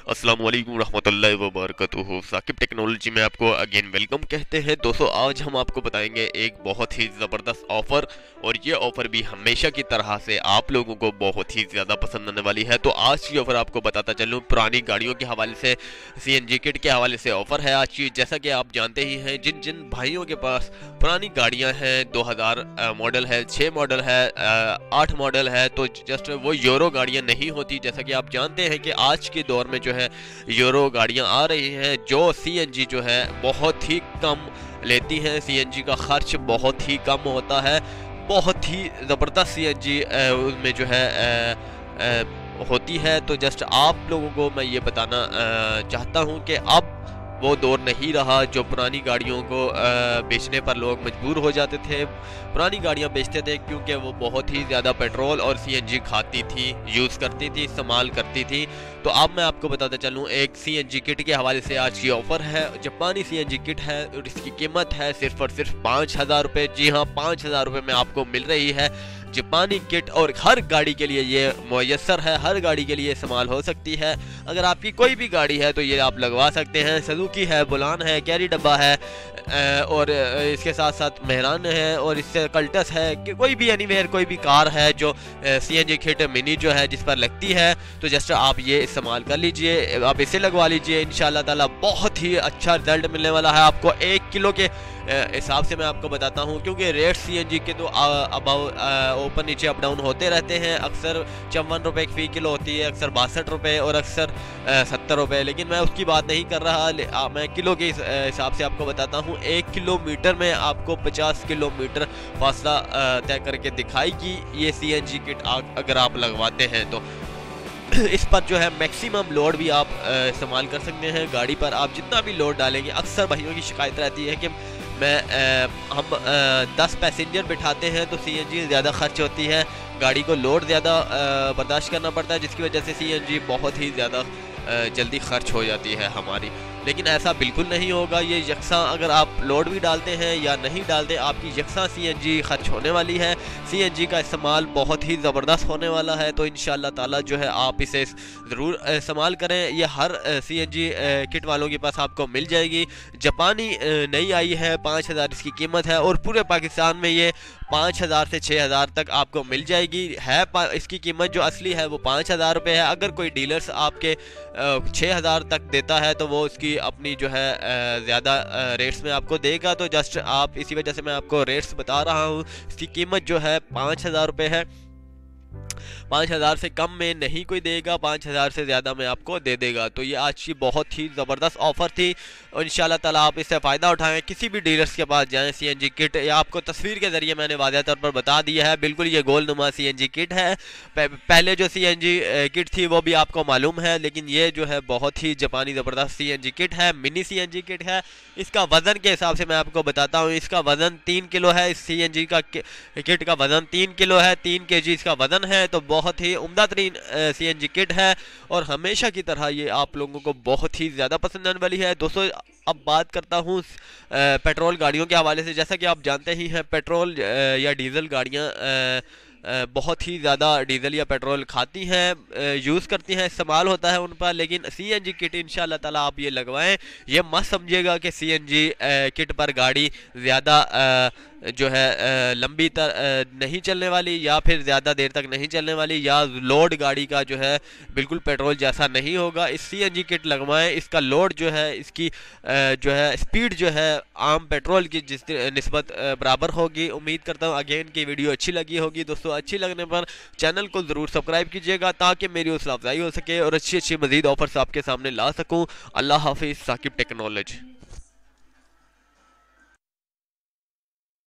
अस्सलाम वालेकुम रहमतुल्लाहि व बरकातुहू। साकिब टेक्नोलॉजी में आपको अगेन वेलकम कहते हैं। दोस्तों, आज हम आपको बताएंगे एक बहुत ही ज़बरदस्त ऑफ़र, और ये ऑफ़र भी हमेशा की तरह से आप लोगों को बहुत ही ज़्यादा पसंद आने वाली है। तो आज की ऑफ़र आपको बताता चलूँ, पुरानी गाड़ियों के हवाले से, CNG किट के हवाले से ऑफ़र है आज की। जैसा कि आप जानते ही हैं, जिन जिन भाइयों के पास पुरानी गाड़ियाँ हैं, 2000 मॉडल है, 6 मॉडल है, 8 मॉडल है, तो जस्ट वो यूरो गाड़ियाँ नहीं होती। जैसा कि आप जानते हैं कि आज के दौर में जो है यूरो गाड़ियां आ रही हैं, जो CNG जो है बहुत ही कम लेती हैं। CNG का खर्च बहुत ही कम होता है, बहुत ही ज़बरदस्त CNG उसमें जो है होती है। तो जस्ट आप लोगों को मैं ये बताना चाहता हूँ कि अब वो दौर नहीं रहा जो पुरानी गाड़ियों को बेचने पर लोग मजबूर हो जाते थे। पुरानी गाड़ियां बेचते थे क्योंकि वो बहुत ही ज़्यादा पेट्रोल और CNG खाती थी, यूज़ करती थी, इस्तेमाल करती थी। तो अब मैं आपको बताता चलूँ, एक CNG किट के हवाले से आज की ऑफ़र है। जापानी CNG किट है और इसकी कीमत है सिर्फ और सिर्फ 5000 रुपये। जी हाँ, 5000 रुपये में आपको मिल रही है जापानी किट, और हर गाड़ी के लिए ये मुयस्सर है, हर गाड़ी के लिए इस्तेमाल हो सकती है। अगर आपकी कोई भी गाड़ी है तो ये आप लगवा सकते हैं। सुजुकी है, बुलान है, कैरी डब्बा है, और इसके साथ साथ मेहरान है, और इससे कल्टस है, कि कोई भी एनीवेयर कोई भी कार है जो CNG किट मिनी जो है जिस पर लगती है, तो जस्ट आप ये इस्तेमाल कर लीजिए, आप इसे लगवा लीजिए। इंशाल्लाह ताला बहुत ही अच्छा रिजल्ट मिलने वाला है आपको। 1 किलो के हिसाब से मैं आपको बताता हूँ, क्योंकि रेट CNG के तो अबाउ ऊपर नीचे अप डाउन होते रहते हैं। अक्सर 54 रुपये फ़ी किलो होती है, अक्सर 62 रुपये, और अक्सर 70 रुपये। लेकिन मैं उसकी बात नहीं कर रहा, मैं किलो के हिसाब से आपको बताता हूँ। 1 किलोमीटर में आपको 50 किलोमीटर फासला तय करके दिखाएगी ये CNG किट अगर आप लगवाते हैं तो। इस पर जो है मैक्सिमम लोड भी आप इस्तेमाल कर सकते हैं। गाड़ी पर आप जितना भी लोड डालेंगे, अक्सर भाइयों की शिकायत रहती है कि हम 10 पैसेंजर बिठाते हैं तो CNG ज़्यादा खर्च होती है, गाड़ी को लोड ज़्यादा बर्दाश्त करना पड़ता है, जिसकी वजह से CNG बहुत ही ज़्यादा जल्दी खर्च हो जाती है हमारी। लेकिन ऐसा बिल्कुल नहीं होगा। ये यकसा अगर आप लोड भी डालते हैं या नहीं डालते, आपकी यकसा CNG खर्च होने वाली है। CNG का इस्तेमाल बहुत ही ज़बरदस्त होने वाला है। तो इंशाल्लाह ताला जो है आप इसे ज़रूर इस्तेमाल करें। ये हर CNG किट वालों के पास आपको मिल जाएगी। जापानी नई आई है, 5000 इसकी कीमत है, और पूरे पाकिस्तान में ये 5000 से 6000 तक आपको मिल जाएगी। इसकी कीमत जो असली है वो 5000 रुपये है। अगर कोई डीलर्स आपके 6000 तक देता है तो वो इसकी अपनी जो है ज़्यादा रेट्स में आपको देगा। तो जस्ट आप इसी वजह से मैं आपको रेट्स बता रहा हूँ। इसकी कीमत जो है 5000 रुपये है। 5000 से कम में नहीं कोई देगा, 5000 से ज़्यादा में आपको दे देगा। तो ये आज की बहुत ही ज़बरदस्त ऑफ़र थी, और इंशाल्लाह ताला आप इससे फ़ायदा उठाएं। किसी भी डीलर्स के पास जाएं, CNG किट या आपको तस्वीर के ज़रिए मैंने वाज़ह तौर पर बता दिया है, बिल्कुल ये गोलनुमा CNG किट है। पहले जो CNG किट थी वो भी आपको मालूम है, लेकिन ये जो है बहुत ही जापानी ज़बरदस्त CNG किट है, मिनी CNG किट है। इसका वज़न के हिसाब से मैं आपको बताता हूँ, इसका वज़न 3 किलो है। इस CNG का किट का वज़न 3 किलो है, 3 kg इसका वज़न है। तो बहुत ही उम्दा तरीन CNG किट है, और हमेशा की तरह ये आप लोगों को बहुत ही ज़्यादा पसंद आने वाली है। दोस्तों, अब बात करता हूँ पेट्रोल गाड़ियों के हवाले से। जैसा कि आप जानते ही हैं, पेट्रोल या डीज़ल गाड़ियाँ बहुत ही ज़्यादा डीज़ल या पेट्रोल खाती हैं, यूज़ करती हैं, इस्तेमाल होता है उन पर। लेकिन CNG किट इंशाल्लाह ताला आप ये लगवाएं। ये मत समझिएगा कि CNG किट पर गाड़ी ज़्यादा जो है लंबी नहीं चलने वाली, या फिर ज़्यादा देर तक नहीं चलने वाली, या लोड गाड़ी का जो है बिल्कुल पेट्रोल जैसा नहीं होगा। इस CNG किट लगवाएं। इसका लोड जो है, इसकी जो है स्पीड जो है आम पेट्रोल की जिस निस्बत बराबर होगी। उम्मीद करता हूँ अगेन की वीडियो अच्छी लगी होगी। दोस्तों, अच्छी लगने पर चैनल को ज़रूर सब्सक्राइब कीजिएगा, ताकि मेरी हौसला अफजाई हो सके और अच्छी अच्छी मज़ीद ऑफर्स आपके सामने ला सकूँ। अल्लाह हाफिज़। साकिब टेक्नोलॉजी।